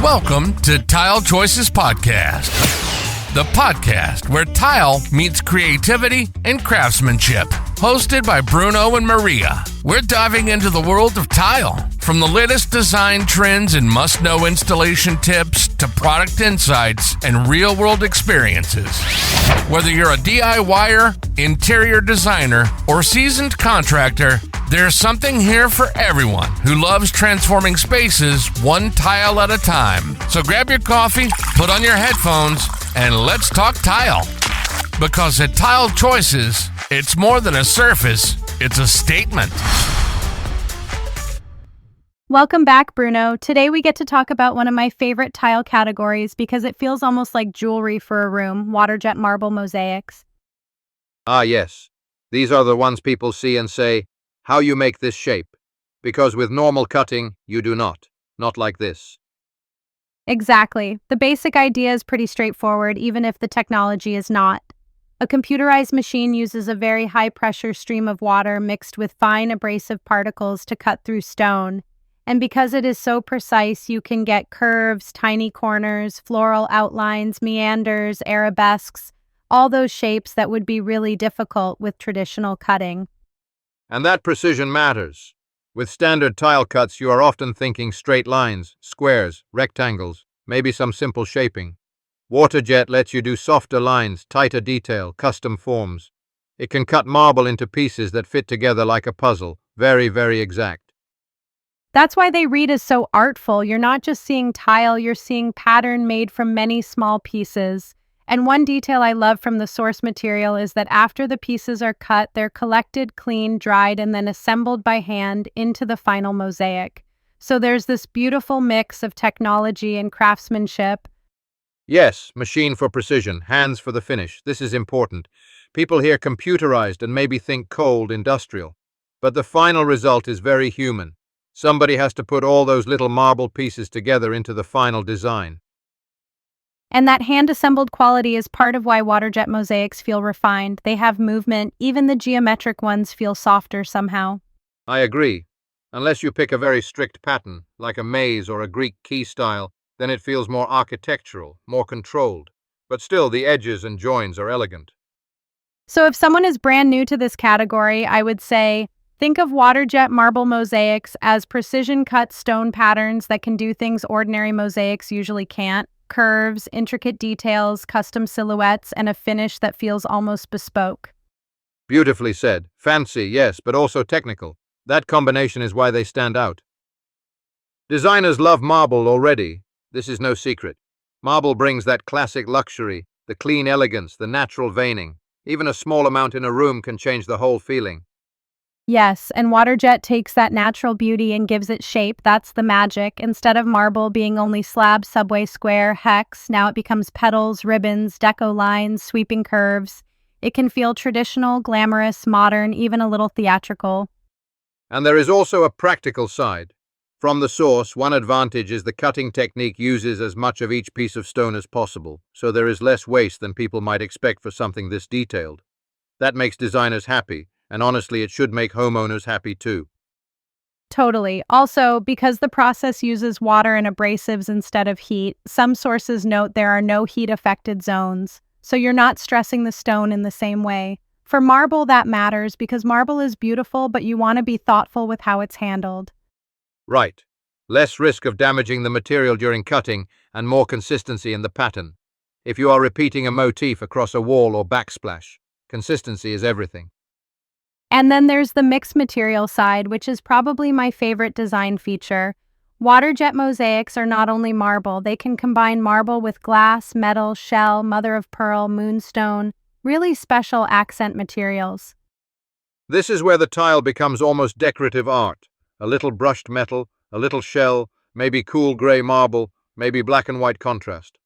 Welcome to Tile Choices Podcast, the podcast where tile meets creativity and craftsmanship. Hosted by Bruno and Maria, we're diving into the world of tile, from the latest design trends and must-know installation tips to product insights and real-world experiences. Whether you're a DIYer, interior designer, or seasoned contractor, there's something here for everyone who loves transforming spaces one tile at a time. So grab your coffee, put on your headphones, and let's talk tile. Because at Tile Choices, it's more than a surface, it's a statement. Welcome back, Bruno. Today we get to talk about one of my favorite tile categories because it feels almost like jewelry for a room, Waterjet marble mosaics. Ah, yes. These are the ones people see and say, how you make this shape? Because with normal cutting, you do not. Not like this. Exactly. The basic idea is pretty straightforward, even if the technology is not. A computerized machine uses a very high-pressure stream of water mixed with fine abrasive particles to cut through stone. And because it is so precise, you can get curves, tiny corners, floral outlines, meanders, arabesques, all those shapes that would be really difficult with traditional cutting. And that precision matters. With standard tile cuts, you are often thinking straight lines, squares, rectangles, maybe some simple shaping. Waterjet lets you do softer lines, tighter detail, custom forms. It can cut marble into pieces that fit together like a puzzle, very, very exact. That's why they read as so artful. You're not just seeing tile, you're seeing pattern made from many small pieces. And one detail I love from the source material is that after the pieces are cut, they're collected, cleaned, dried, and then assembled by hand into the final mosaic. So there's this beautiful mix of technology and craftsmanship. Yes, machine for precision, hands for the finish. This is important. People hear computerized and maybe think cold, industrial. But the final result is very human. Somebody has to put all those little marble pieces together into the final design. And that hand-assembled quality is part of why Waterjet mosaics feel refined. They have movement, even the geometric ones feel softer somehow. I agree. Unless you pick a very strict pattern, like a maze or a Greek key style, then it feels more architectural, more controlled. But still, the edges and joins are elegant. So if someone is brand new to this category, I would say, think of Waterjet marble mosaics as precision-cut stone patterns that can do things ordinary mosaics usually can't. Curves, intricate details, custom silhouettes, and a finish that feels almost bespoke. Beautifully said. Fancy, yes, but also technical. That combination is why they stand out. Designers love marble already. This is no secret. Marble brings that classic luxury, the clean elegance, the natural veining. Even a small amount in a room can change the whole feeling. Yes, and Waterjet takes that natural beauty and gives it shape. That's the magic. Instead of marble being only slab, subway, square, hex, now it becomes petals, ribbons, deco lines, sweeping curves. It can feel traditional, glamorous, modern, even a little theatrical. And there is also a practical side. From the source, one advantage is the cutting technique uses as much of each piece of stone as possible, so there is less waste than people might expect for something this detailed. That makes designers happy, and honestly, it should make homeowners happy too. Totally. Also, because the process uses water and abrasives instead of heat, some sources note there are no heat-affected zones, so you're not stressing the stone in the same way. For marble, that matters because marble is beautiful, but you want to be thoughtful with how it's handled. Right. Less risk of damaging the material during cutting and more consistency in the pattern. If you are repeating a motif across a wall or backsplash, consistency is everything. And then there's the mixed material side, which is probably my favorite design feature. Waterjet mosaics are not only marble, they can combine marble with glass, metal, shell, mother of pearl, moonstone, really special accent materials. This is where the tile becomes almost decorative art. A little brushed metal, a little shell, maybe cool gray marble, maybe black and white contrast.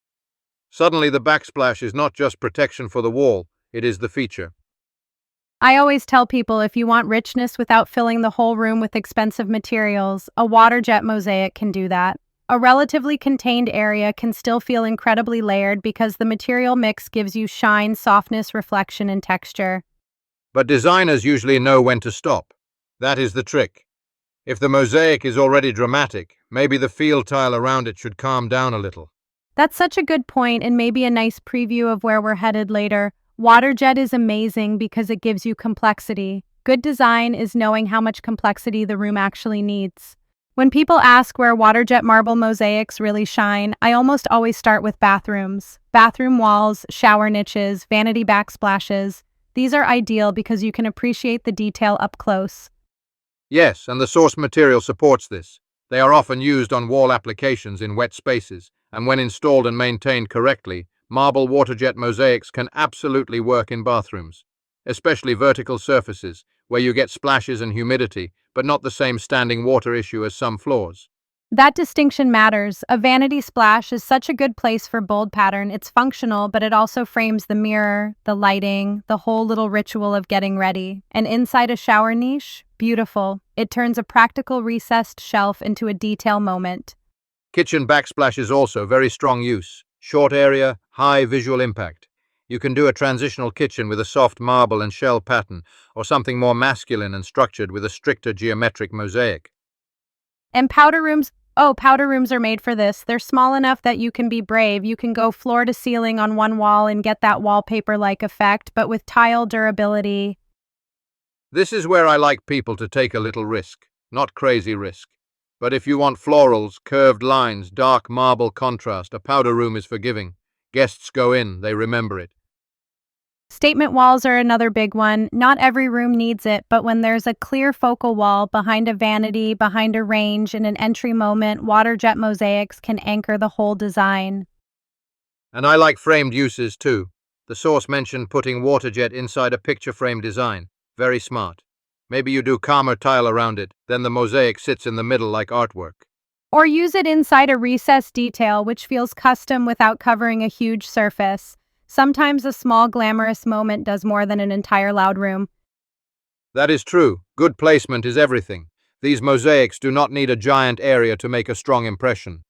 Suddenly the backsplash is not just protection for the wall, it is the feature. I always tell people if you want richness without filling the whole room with expensive materials, a Waterjet mosaic can do that. A relatively contained area can still feel incredibly layered because the material mix gives you shine, softness, reflection, and texture. But designers usually know when to stop. That is the trick. If the mosaic is already dramatic, maybe the field tile around it should calm down a little. That's such a good point and maybe a nice preview of where we're headed later. Waterjet is amazing because it gives you complexity. Good design is knowing how much complexity the room actually needs. When people ask where Waterjet marble mosaics really shine, I almost always start with bathrooms. Bathroom walls, shower niches, vanity backsplashes. These are ideal because you can appreciate the detail up close. Yes, and the source material supports this. They are often used on wall applications in wet spaces, and when installed and maintained correctly, marble waterjet mosaics can absolutely work in bathrooms, especially vertical surfaces, where you get splashes and humidity, but not the same standing water issue as some floors. That distinction matters. A vanity splash is such a good place for bold pattern. It's functional, but it also frames the mirror, the lighting, the whole little ritual of getting ready. And inside a shower niche, beautiful. It turns a practical recessed shelf into a detail moment. Kitchen backsplash is also very strong use. Short area, high visual impact. You can do a transitional kitchen with a soft marble and shell pattern, or something more masculine and structured with a stricter geometric mosaic. And powder rooms are made for this. They're small enough that you can be brave. You can go floor to ceiling on one wall and get that wallpaper-like effect, but with tile durability. This is where I like people to take a little risk, not crazy risk. But if you want florals, curved lines, dark marble contrast, a powder room is forgiving. Guests go in, they remember it. Statement walls are another big one. Not every room needs it, but when there's a clear focal wall behind a vanity, behind a range, in an entry moment, waterjet mosaics can anchor the whole design. And I like framed uses too. The source mentioned putting waterjet inside a picture frame design. Very smart. Maybe you do calmer tile around it, then the mosaic sits in the middle like artwork. Or use it inside a recessed detail, which feels custom without covering a huge surface. Sometimes a small glamorous moment does more than an entire loud room. That is true. Good placement is everything. These mosaics do not need a giant area to make a strong impression.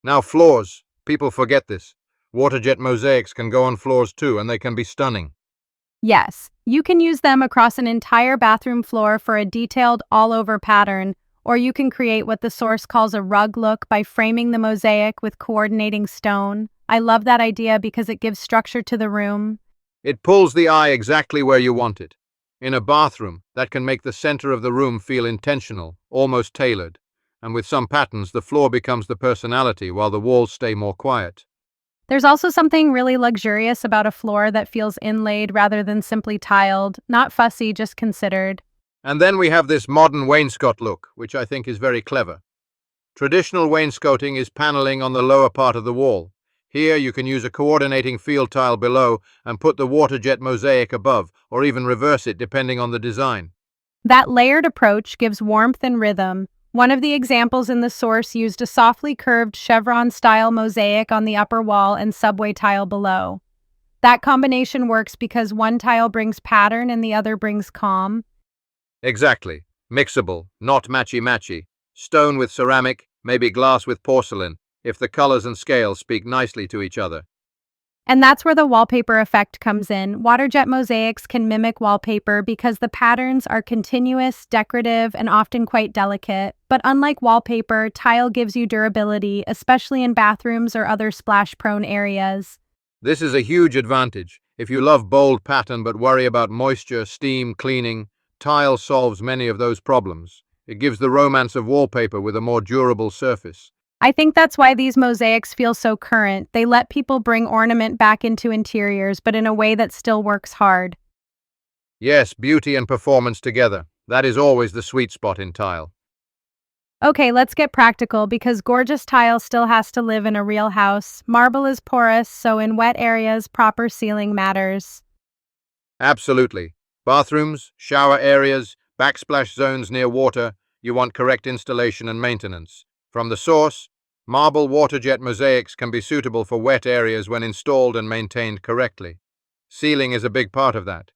Now floors. People forget this. Waterjet mosaics can go on floors too, and they can be stunning. Yes, you can use them across an entire bathroom floor for a detailed all-over pattern, or you can create what the source calls a rug look by framing the mosaic with coordinating stone. I love that idea because it gives structure to the room. It pulls the eye exactly where you want it. In a bathroom, that can make the center of the room feel intentional, almost tailored. And with some patterns, the floor becomes the personality while the walls stay more quiet. There's also something really luxurious about a floor that feels inlaid rather than simply tiled, not fussy, just considered. And then we have this modern wainscot look, which I think is very clever. Traditional wainscoting is paneling on the lower part of the wall. Here you can use a coordinating field tile below and put the waterjet mosaic above, or even reverse it depending on the design. That layered approach gives warmth and rhythm. One of the examples in the source used a softly curved chevron-style mosaic on the upper wall and subway tile below. That combination works because one tile brings pattern and the other brings calm. Exactly. Mixable, not matchy-matchy. Stone with ceramic, maybe glass with porcelain, if the colors and scales speak nicely to each other. And that's where the wallpaper effect comes in. Waterjet mosaics can mimic wallpaper because the patterns are continuous, decorative, and often quite delicate. But unlike wallpaper, tile gives you durability, especially in bathrooms or other splash-prone areas. This is a huge advantage. If you love bold pattern but worry about moisture, steam, cleaning, tile solves many of those problems. It gives the romance of wallpaper with a more durable surface. I think that's why these mosaics feel so current. They let people bring ornament back into interiors, but in a way that still works hard. Yes, beauty and performance together. That is always the sweet spot in tile. Okay, let's get practical because gorgeous tile still has to live in a real house. Marble is porous, so in wet areas, proper sealing matters. Absolutely. Bathrooms, shower areas, backsplash zones near water, you want correct installation and maintenance. From the source, marble waterjet mosaics can be suitable for wet areas when installed and maintained correctly. Sealing is a big part of that.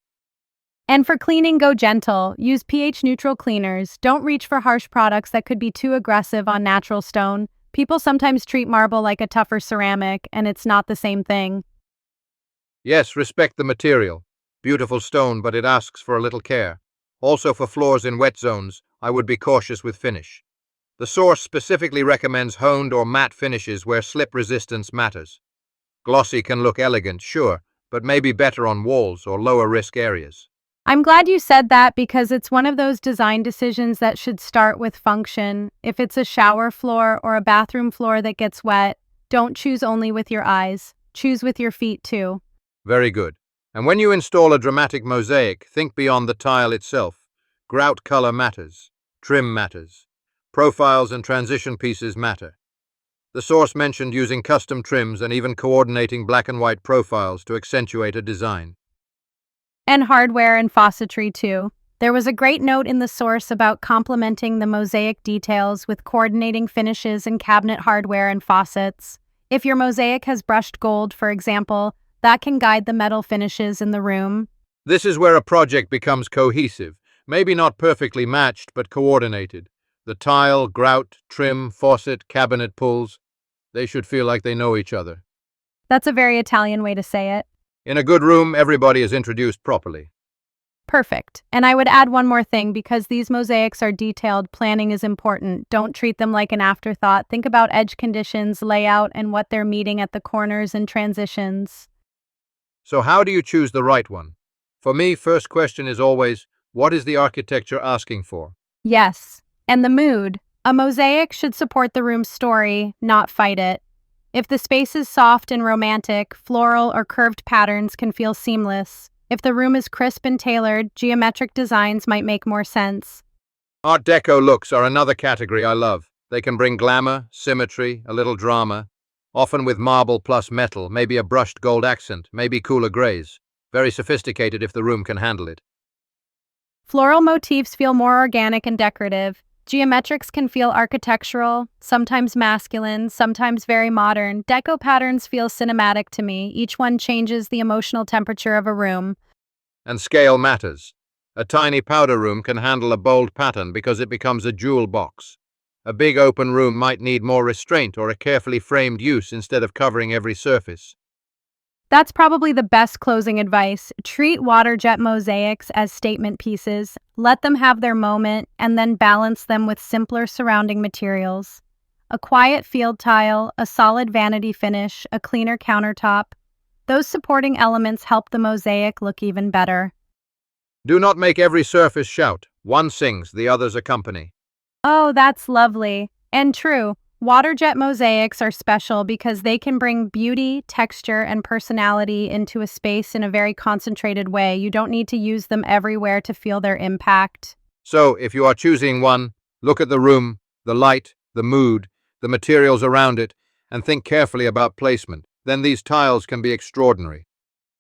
And for cleaning, go gentle. Use pH-neutral cleaners. Don't reach for harsh products that could be too aggressive on natural stone. People sometimes treat marble like a tougher ceramic, and it's not the same thing. Yes, respect the material. Beautiful stone, but it asks for a little care. Also for floors in wet zones, I would be cautious with finish. The source specifically recommends honed or matte finishes where slip resistance matters. Glossy can look elegant, sure, but may be better on walls or lower risk areas. I'm glad you said that because it's one of those design decisions that should start with function. If it's a shower floor or a bathroom floor that gets wet, don't choose only with your eyes. Choose with your feet too. Very good. And when you install a dramatic mosaic, think beyond the tile itself. Grout color matters. Trim matters. Profiles and transition pieces matter. The source mentioned using custom trims and even coordinating black and white profiles to accentuate a design. And hardware and faucetry too. There was a great note in the source about complementing the mosaic details with coordinating finishes and cabinet hardware and faucets. If your mosaic has brushed gold, for example, that can guide the metal finishes in the room. This is where a project becomes cohesive, maybe not perfectly matched, but coordinated. The tile, grout, trim, faucet, cabinet pulls, they should feel like they know each other. That's a very Italian way to say it. In a good room, everybody is introduced properly. Perfect. And I would add one more thing, because these mosaics are detailed, planning is important. Don't treat them like an afterthought. Think about edge conditions, layout, and what they're meeting at the corners and transitions. So how do you choose the right one? For me, first question is always, what is the architecture asking for? Yes. And the mood. A mosaic should support the room's story, not fight it. If the space is soft and romantic, floral or curved patterns can feel seamless. If the room is crisp and tailored, geometric designs might make more sense. Art Deco looks are another category I love. They can bring glamour, symmetry, a little drama, often with marble plus metal, maybe a brushed gold accent, maybe cooler grays. Very sophisticated if the room can handle it. Floral motifs feel more organic and decorative. Geometrics can feel architectural, sometimes masculine, sometimes very modern. Deco patterns feel cinematic to me. Each one changes the emotional temperature of a room. And scale matters. A tiny powder room can handle a bold pattern because it becomes a jewel box. A big open room might need more restraint or a carefully framed use instead of covering every surface. That's probably the best closing advice. Treat Waterjet mosaics as statement pieces. Let them have their moment, and then balance them with simpler surrounding materials. A quiet field tile, a solid vanity finish, a cleaner countertop. Those supporting elements help the mosaic look even better. Do not make every surface shout. One sings, the others accompany. Oh, that's lovely. And true. Waterjet mosaics are special because they can bring beauty, texture, and personality into a space in a very concentrated way. You don't need to use them everywhere to feel their impact. So, if you are choosing one, look at the room, the light, the mood, the materials around it, and think carefully about placement. Then these tiles can be extraordinary.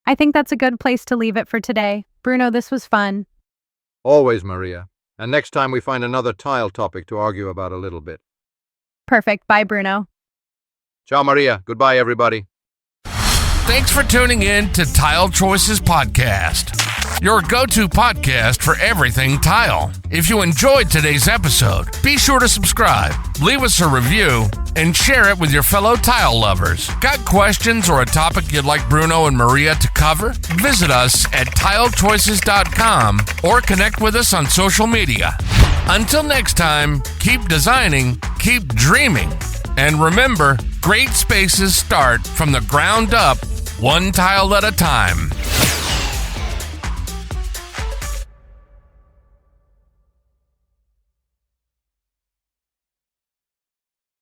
I think that's a good place to leave it for today. Bruno, this was fun. Always, Maria. And next time we find another tile topic to argue about a little bit. Perfect. Bye, Bruno. Ciao, Maria. Goodbye, everybody. Thanks for tuning in to Tile Choices Podcast, your go-to podcast for everything tile. If you enjoyed today's episode, be sure to subscribe, leave us a review, and share it with your fellow tile lovers. Got questions or a topic you'd like Bruno and Maria to cover? Visit us at tilechoices.com or connect with us on social media. Until next time, keep designing, keep dreaming, and remember, great spaces start from the ground up, one tile at a time.